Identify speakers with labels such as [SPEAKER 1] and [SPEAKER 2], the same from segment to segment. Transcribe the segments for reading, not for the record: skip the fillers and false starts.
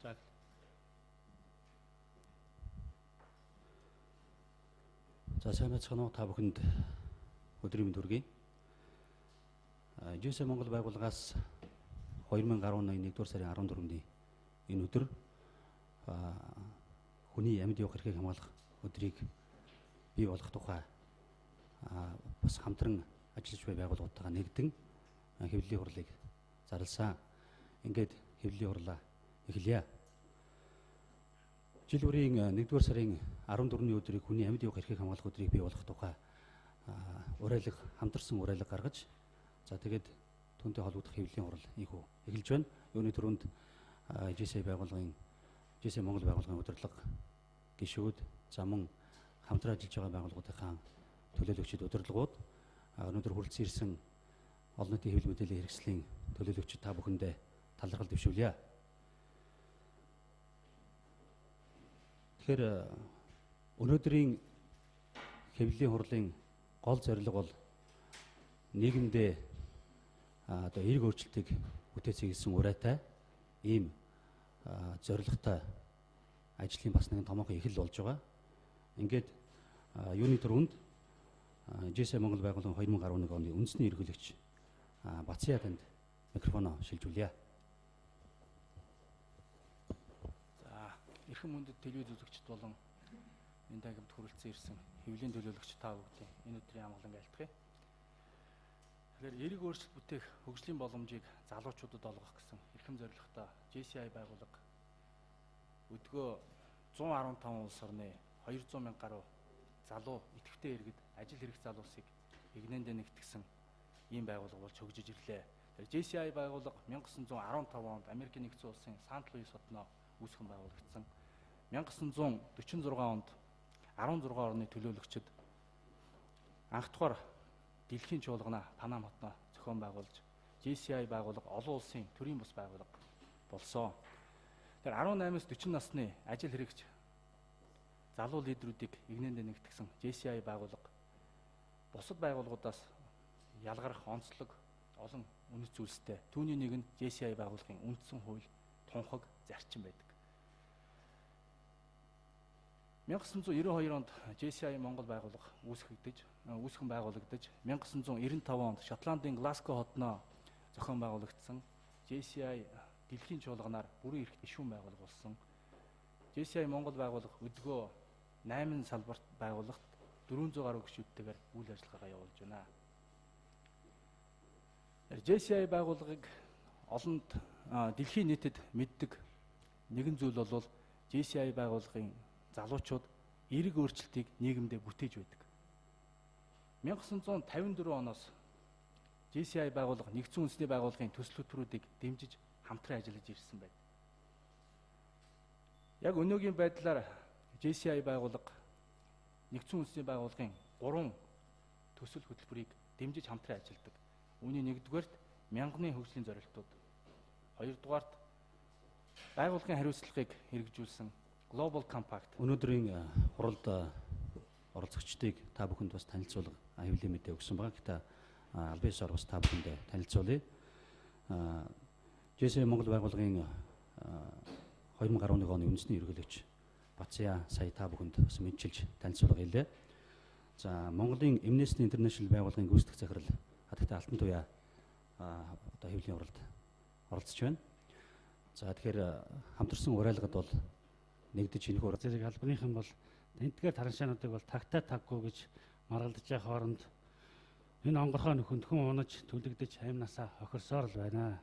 [SPEAKER 1] За. За сайн байцгаана уу та бүхэнд өдрийн мэнд хүргэе. GSM Монгол байгууллагаас 2010 оны 1-р сарын 14-ний энэ өдөр хүний амьд явах эрхийг хамгаалах өдрийг бий болгох тухай бас хамтран ажиллаж буй байгууллагуудтайгаа нэгдэн хэвлэлийн хурлыг зарласан. Ингээд хэвлэлийн хурлаа эхэлье. Жил бүрийн 1-р сарын 14-ний өдрийг хүний амьд явах эрхийг хамгаалах өдрийг бий болгох тухай уриалга хамтарсан уриалга гаргаж за тэгээд түүнтэй холбогдох хэвлэлийн хурал ийхүү эхэлж байна. Юуны түрүүнд GSM Монгол байгууллагын удирдлага гишүүд за мөн хамтран ажиллаж байгаа байгууллагуудынхаа төлөөлөгчид удирдлагууд өнөөдөр хүрэлцэн ирсэн олон нийтийн хэвлэл мэдээллийн хэрэгслийн төлөөлөгчид та бүхэндээ талархал дэвшүүлье. Тэгэхээр өнөөдрийн хэвлэлийн хурлын гол зорилго бол нийгэмдээ одоо эерэг өөрчлөлтийг бүтээцэй гэсэн урайтай ийм зорилготой ажлын бас нэгэн томоохон эхэл болж байгаа. Ингээд юуны түрүүнд GSM Монгол байгууллагын 2011 оны үндэсний ерөнхийлөгч Бацьяа танд микрофоноо шилжүүлье.
[SPEAKER 2] За, эрхэм мөндөд телевиз үзэгчид болон энэ тагимд хүрэлцэн ирсэн хэвлэлийн төлөөлөгч та бүгдийн энэ өдрийн амгалан айлтгая. Тэгэхээр эерэг өөрчлөлт бүтээх хөгжлийн боломжийг залуучуудад олгох гэсэн эрхэм зорилготой GSI байгууллага өдгөө 115 улс орны 200 мянга гаруй залуу идэвхтэй иргэд ажил хэрэг залуусыг игнэндээ нэгтгсэн ийм байгууллага болж хөгжиж ирлээ. GSI байгууллага 1915 онд Америкийн нэгдсэн улсын Сант Луис хотноо үүсгэн байгуулагдсан. 1946 онд 16 орны төлөөлөгчид анх дахь дэлхийн чуулгана Панама хотноо зохион байгуулж GSI байгууллага олон улсын төрийн бус байгууллага болсон. Тэр 18-аас 40 насны ажил хэрэгч залуу лидерүүдийг игнэндээ нэгтгсэн GSI байгууллага бусад байгууллагуудаас ялгарх онцлог олон үнэт зүйлстэй. Түүний нэг нь GSI байгууллагын үндсэн хууль, тунхаг, зарчим байдаг. 1992 онд GSI Монгол байгууллага үүсгэн байгуулагдаж 1995 онд Шотландын Глазго хотноо зохион байгуулагдсан GSI дэлхийн чуулганаар бүрэн эрх гишүүн байгууллага болсон. GSI Монгол байгууллага өдгөө 8 салбарт байгууллагт 400 гаруй гишүүдтэйгээр үйл ажиллагаагаа явуулж байна. GSI байгууллагыг олонд дэлхийн нийтэд мэддэг нэгэн зүйл бол GSI байгууллагын залуучууд эерэг өөрчлөлтийг нийгэмдээ бүтээж байдаг. 1954 оноос GSI байгууллага нэгдсэн үндэсний байгууллагын төсөл хөтөлбөрүүдийг дэмжиж хамтран ажиллаж ирсэн байна. Яг өнөөгийн байдлаар GSI байгууллага нэгдсэн үндэсний байгууллагын 3 төсөл хөтөлбөрийг дэмжиж хамтран ажилладаг. Үүний нэгдүгээрт мянганы хөгжлийн зорилтууд, хоёрдугаарт байгууллагын хариуцлагыг хэрэгжүүлсэн Global Compact.
[SPEAKER 1] Өнөөдрийн хуралд оролцогчдыг та бүхэнд бас танилцуулга хэвлэлийн мэдээ өгсөн байгаа. Гэхдээ албан ёсоор бас та бүхэндээ танилцуулъя. GSM Монгол байгууллагын 2011 оны үндэсний ерөнхийлөгч Бацьяа сая та бүхэнд бас мэдчилж танилцуулга хэлээ. За Монголын Amnesty International байгууллагын гүйцэтгэх захирал хатагтай Алтан туяа одоо хэвлэлийн хуралд оролцож байна. За тэгэхээр хамтарсан уриалгад бол нэгдэж энэхүү
[SPEAKER 3] зэрэг албаныхан бол энтгээр тараншаануудыг бол тагтаа таггүй гэж маргалдаж байгаа хооронд энэ онгорхой нөхөнд хүн унаж түлэгдэж аймнасаа хохирсоор л байна.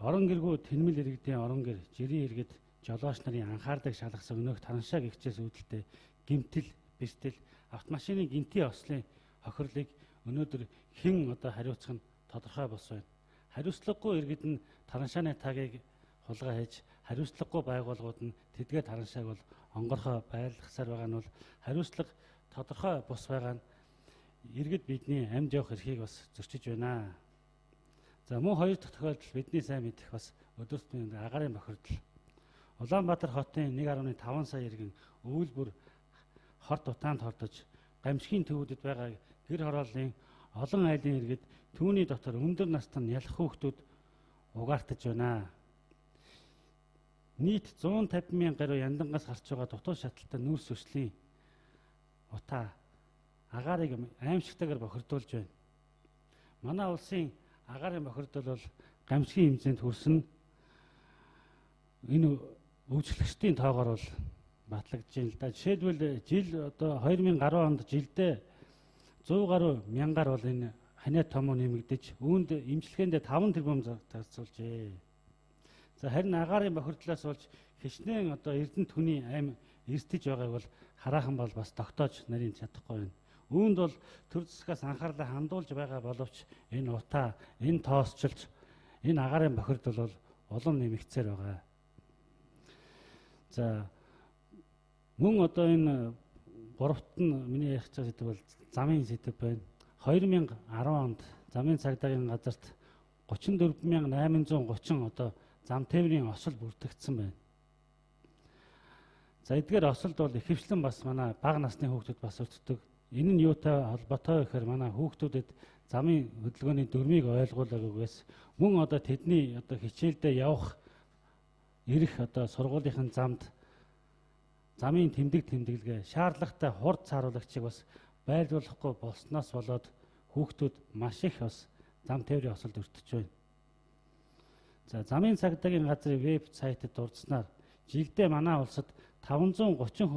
[SPEAKER 3] Орон гэргүү тэнмэл иргэдийн орон гэр жирийн иргэд жолооч нарын анхаардаг шалгасан өнөөх тараншаа гихчээс үүдэлтэй гимтэл, бэртэл, автомашины гинтийн ослын хохирлыг өнөөдөр хэн одоо хариуцах нь тодорхой бос байна. Хариуцлагагүй иргэд нь тараншааны тагийг хулгай хийж хариуцлагагүй байгууллагууд нь тэдгээр тараншааг бол онгорхой байлгахсаар байгаа нь бол хариуцлага тодорхой бус байгаа нь иргэд бидний амьд явах эрхийг бас зөрчиж байна. За мөн хоёр дахь тохиолдол бидний сайн мэдэх бас өдөртмийн агарын бохирдол. Улаанбаатар хотын 1.5 сая иргэн өвөл бүр хорт утаанд хордож гамшигын төвүүдэд байгаа гэр хорооллын олон айлын иргэд түүний дотор өндөр настай ялах хүүхдүүд угаартаж байна. нийт 150,000 гаруй яндангаас гарч байгаа дутуу шаталтай нүүрс өслийн утаа агаарыг аимшигтайгаар бохирдуулж байна. Манай улсын агаарын бохирдол бол гамшигын хэмжээнд хүрсэн. Энэ өвчлөгчдийн тоогоор бол батлагдж байна л да. Жишээлбэл жил одоо 2010 онд жилдээ 100 гаруй мянгаар бол энэ ханиа томоо нэмэгдэж үүнд имчилгээндээ 5 тэрбум зарцуулжээ. За харин агаарын бохирдлоос болж хичнээн одоо эрдэнэт хүний аим эрсдэж байгааг бол хараахан бол бас тогтоож нарийн чадахгүй байна. Үүнд бол төр засгаас анхаарлаа хандуулж байгаа боловч энэ утаа, энэ тоосчилж, энэ агаарын бохирдол бол улам нэмэгцээр байгаа. За мөн одоо энэ гуравт нь миний ярих цаг сэдв бол замын сэдв байна. 2010 онд замын цагдаагийн газарт 34,830 одоо зам тээврийн осол бүртгэгдсэн байна. За эдгээр осолд бол ихэвчлэн бас манай бага насны хүүхдүүд бас өртдөг. Энэ нь юутай холбоотой гэхээр манай хүүхдүүдэд замын хөдөлгөөний дүрмийг ойлгуулаагүйгээс мөн одоо тэдний одоо хичээлдээ явах ирэх одоо сургуулийнхын замд замын тэмдэглэгээ шаардлагатай хурд цааруулагчийг бас байлруулахгүй болсноос болоод хүүхдүүд маш их бас зам тээврийн осолд өртөж байна. За замын цагдаагийн газрын веб сайтад дурдсанаар жилдээ манай улсад 530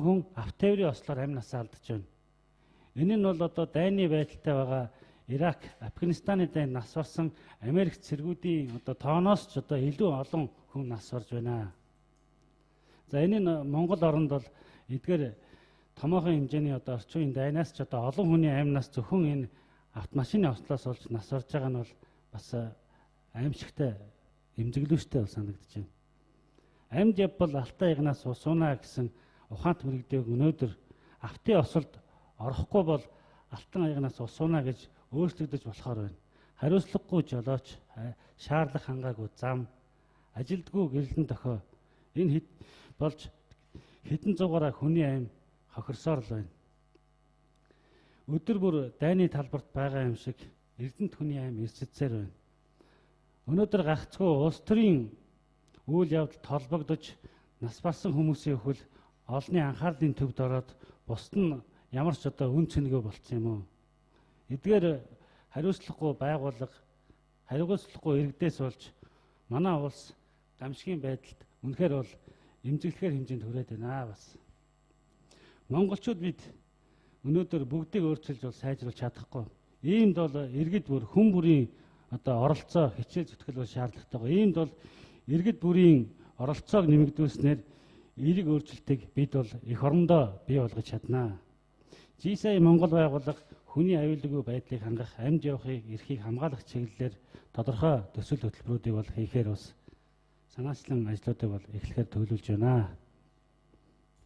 [SPEAKER 3] хүн автотээврийн ослоор амь насаа алдаж байна. Энэ нь бол одоо дайны байдалтай байгаа Ирак, Афганистаны дайнд нас барсан Америк цэргүүдийн одоо тооноос ч одоо илүү олон хүн нас барж байна. За энэ нь Монгол оронд бол эдгээр томоохон хэмжээний одоо орчин үеийн дайнаас ч одоо олон хүний амь нас зөвхөн энэ автомашины ослоос болж нас барж байгаа нь бол бас аимшигтай эмзэглүүштэй санагдаж байна. Амьд явбал алтай ягнаас усуунаа гэсэн ухаант мөрөгдөг өнөөдөр автын осолд орохгүй бол алтан ягнаас усуунаа гэж өөрчлөгдөж болохоор байна. Хариуцлагагүй жолооч, шаарлах хангаагүй зам, ажилдгүй гэрлэн дохио энэ болж хэдэн зугаараа хүний аим хохирсоор л байна. Өдөр бүр дайны талбарт байгаа юм шиг эрдэнэт хүний аим эрсэцээр байна. Өнөөдөр гагцгүй улс төрийн үйл явдалд холбогдож нас барсан хүмүүсийн хөл олонний анхаарлын төвд ороод бусд нь ямар ч одоо үн цэнэгүй болцсон юм уу? Эдгээр хариуцлагагүй байгууллага, хариуцлагагүй иргэдээс болж манай улс гамшигын байдалд үнэхээр бол эмзэглэхээр хэмжээнд хүрээд байна бас. Монголчууд бид өнөөдөр бүгдийг өөрчилж бол сайжруулж чадахгүй. Иймд бол иргэд бүр хүн бүрийн одоо оролцоо хичээл зүтгэл бол шаардлагатай. Иймд бол иргэд бүрийн оролцоог нэмэгдүүлснээр эерэг өөрчлөлтийг бид бол эх орондоо бий болгож чаднаа. GSI Монгол байгууллага хүний аюулгүй байдлыг хангах, амьд явахыг, эрхийг хамгаалах чиглэлээр тодорхой төсөл хөтөлбөрүүдийг бол хийхээр бас санаачлан ажлуудыг бол эхлэхээр төлөвлөж байна.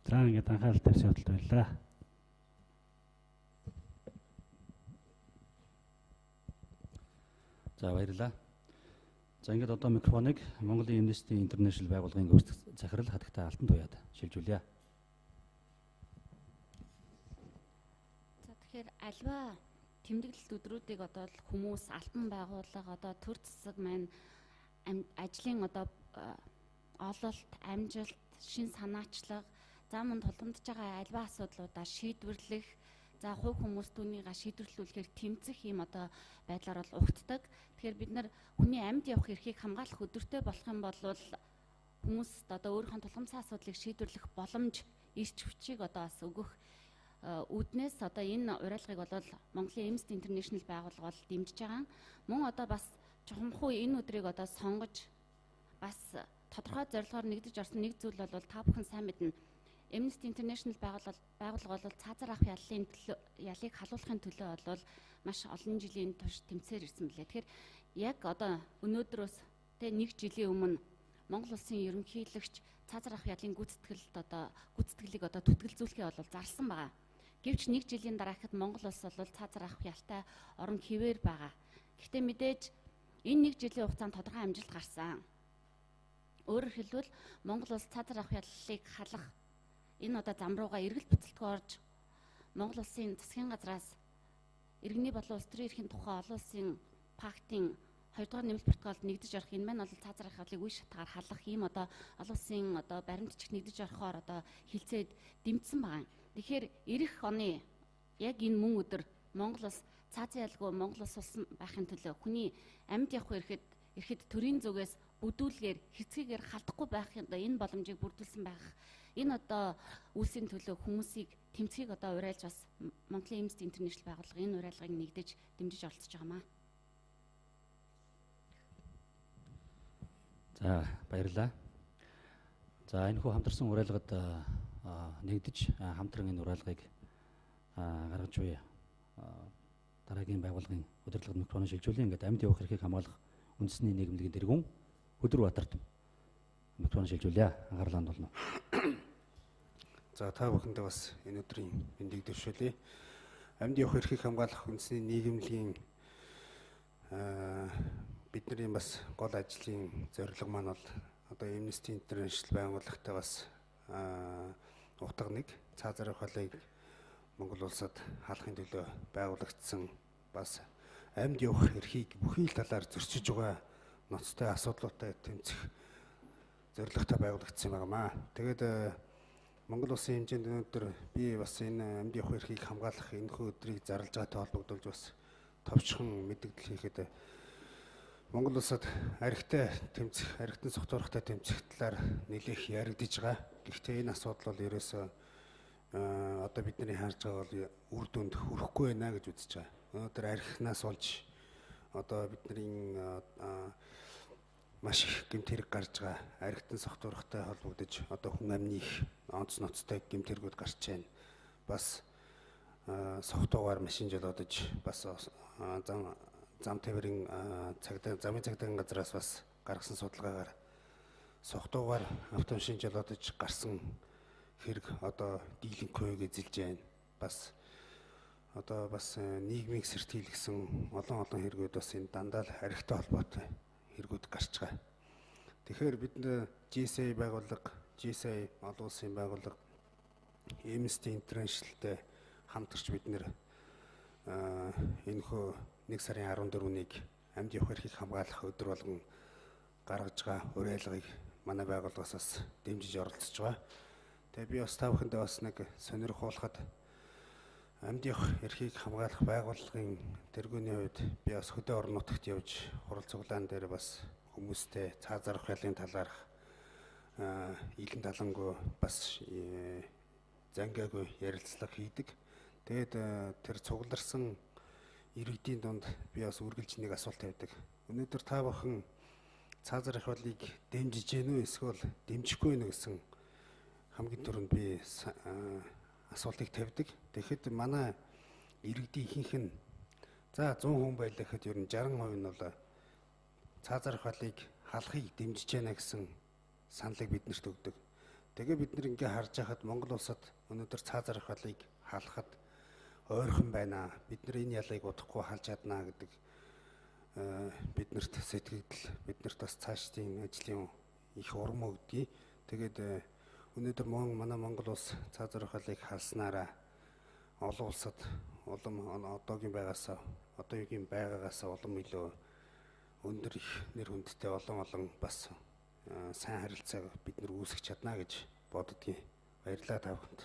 [SPEAKER 3] За ингээд анхаарал тавьсан хөтөлт байлаа.
[SPEAKER 1] За баярлалаа. За ингээд одоо микрофоныг Монголын Amnesty International байгууллагын гүйцэтгэх захирал хатагтай Алтан Туяад шилжүүлье.
[SPEAKER 4] За тэгэхээр альва тэмдэглэлт өдрүүдийг одоо хүмүүс алтан байгууллага одоо төр засаг маань ажлын одоо ололт, амжилт, шин санаачлага, замд тулгамдж байгаа альва асуудлуудаа шийдвэрлэх, за хувь хүмүүс түүнийг шийдвэрлүүлэхээр тэмцэх юм одоо байдлаар бол угтдаг. Тэгэхээр бид нар хүний амьд явах эрхийг хамгаалах өдөртэй болох юм бол хүмүүст одоо өөрийнхөө тулгамдсан асуудлыг шийдвэрлэх боломж, эрч хүчийг одоо бас өгөх үүднээс одоо энэ уриалгыг бол Монголын Amnesty International байгууллага бол дэмжиж байгаа. Мөн одоо бас чухамхүү энэ өдрийг одоо сонгож бас тодорхой зорилгоор нэгдэж орсон нэг зүйл бол та бүхэн сайн мэднэ. Amnesty International байгууллага бол цаазар авах ялыг халуулахын төлөө бол маш олон жилийн турш тэмцээр ирсэн билээ. Тэгэхээр яг одоо өнөөдрөөс нэг жилийн өмнө Монгол улсын ерөнхийлөгч цаазар авах ялын гүйцэтгэлийг одоо түтгэлзүүлэхээ бол зарласан байгаа. Гэвч нэг жилийн дараахад Монгол улс бол цаазар авах ялтай орон хэвээр байгаа. Гэхдээ мэдээж энэ нэг жилийн хугацаанд тодорхой амжилт гарсан. Өөрөөр хэлбэл Монгол улс цаазар авах яллыг халах энэ одоо зам руугаа эргэл буцалтгүй орж Монгол улсын засгийн газраас иргэний болон улс төрийн эрхийн тухай олон улсын пактын 2 дугаар нэмэлт протоколд нэгдэж орох энэ маань бол цаазар ахлыг үе шатгаар халах ийм одоо олон улсын одоо баримтчиг нэгдэж орохоор одоо хилцээд дэмжсэн байгаа. Тэгэхээр эх оны яг энэ мөн өдөр Монгол улс цаазын ялгүй Монгол улс улсан байхын төлөө хүний амьд явах ирэхэд төрийн зүгээс бүдүүлгээр хэцгийгээр халдахгүй байхын одоо энэ боломжийг бүрдүүлсэн байх. Энэ одоо үйлсийн төлөө хүмүүсийг тэмцэхийг одоо уриалж бас Монголын Amnesty International байгууллага энэ уриалгыг нэгдэж дэмжиж оролцож байгаамаа.
[SPEAKER 1] За баярлалаа. За энэ хүү хамтарсан уриалгад нэгдэж хамтран энэ уриалгыг гаргаж буй дараагийн байгууллагын удирдлагад микрофон шилжүүлэн ингээд амьд явах эрхийг хамгаалах үндэсний нийгэмлэгийн тэргүүн Өдрбаатарт микрофон шилжүүлье. Анхаарлаа хандуулна.
[SPEAKER 5] За та бүхэндээ бас энэ өдрийн мэндийг дэвшүүлье. Амьд явах эрхийг хамгаалах үндэсний нийгэмлэгийн бидний бас гол ажлын зорилго маань бол одоо Amnesty International байгууллагатай бас утга нэг цаазар ахлыг Монгол улсад хаалхын төлөө байгуулагдсан бас амьд явах эрхийг бүхий л талаар зөрчиж байгаа ноцтой асуудлуудтай тэмцэх зорилготой байгуулагдсан байнамаа. Тэгээд Монгол улсын хэмжээнд өнөөдөр би бас энэ амьд явах эрхийг хамгаалах энэхүү өдрийг зарлж байгаатай холбогдуулж бас товчхон мэдээлэл хийхэд Монгол улсад архитай тэмцэх, архитан согтуурхтай тэмцэх талаар нэлээх яригдж байгаа. Гэхдээ энэ асуудал бол ерөөсөө одоо бидний харж байгаа бол үр дүнд хүрэхгүй байна гэж үзэж байгаа. Өнөөдөр архинаас олж одоо бидний маш их гэмт хэрэг гарч байгаа. Архитан согтуурхтай холбогдож одоо хүн амны их онц ноцтой гэмт хэрэгүүд гарч байна. Бас согтуугаар машин жолоодож бас зам тээврийн замын цагдаагийн газраас бас гаргасан судалгаагаар согтуугаар автомашин жолоодож гарсан хэрэг одоо дийлэнхүйг эзэлж байна. Бас одоо бас нийгмийг сэртийлгсэн олон хэрэгүүд бас энэ дандаа л архитай холбоотой хэрэгүүд гарч байгаа. Тэгэхээр бид GSA байгууллага, GSA олон улсын байгууллага Amnesty International-тэй хамтарч бид энэхүү 1 сарын 14-нийг амьд явах эрхийг хамгаалах өдөр болгон гаргаж байгаа уриалгыг манай байгууллагаас бас дэмжиж оролцож байгаа. Тэгээ би бас та бүхэндээ бас нэг сонирхуулахад амьд явах эрхийг хамгаалах байгууллагын тэргүүний хувьд би бас хөдөө орон нутагт явж хурал цуглаан дээр бас хүмүүстэй цаазар ухаалын талаарх илэн талангүй бас зангаагүй ярилцлага хийдэг. Тэгээд тэр цугларсан иргэдийн дунд би бас үргэлж нэг асуулт тавьдаг. Өнөөдөр та бүхэн цаазар ухаалыг дэмжиж гэнэ үү эсвэл дэмжихгүй нэ гэсэн хамгийн түрүүнд би асуултыг тавьдаг. Тэгэхэд манай иргэдийн ихэнх нь за 100 хүн байлаа гэхэд ер нь 60% нь бол цаазар ухаалыг халахыг дэмжиж байна гэсэн саналыг биднэрт өгдөг. Тэгээ бид нэр ингээ харж байхад Монгол улсад өнөөдөр цаазар ухаалыг халахад ойрхон байна. Бид нар энэ ялыг удахгүй халж чадна гэдэг биднэрт сэтгэл, биднэрт бас цаашдын ажлын их урам өгдөг. Тэгээд өнөөдөр манай Монгол улс цаазар ухаалыг халснараа олон улсад одоогийн байгаагаас улам илүү өндөр их нэр хүндтэй олон бас сайн харилцааг бид нар үүсгэж чадна гэж боддгийг. Баярлалаа та бүхэнд.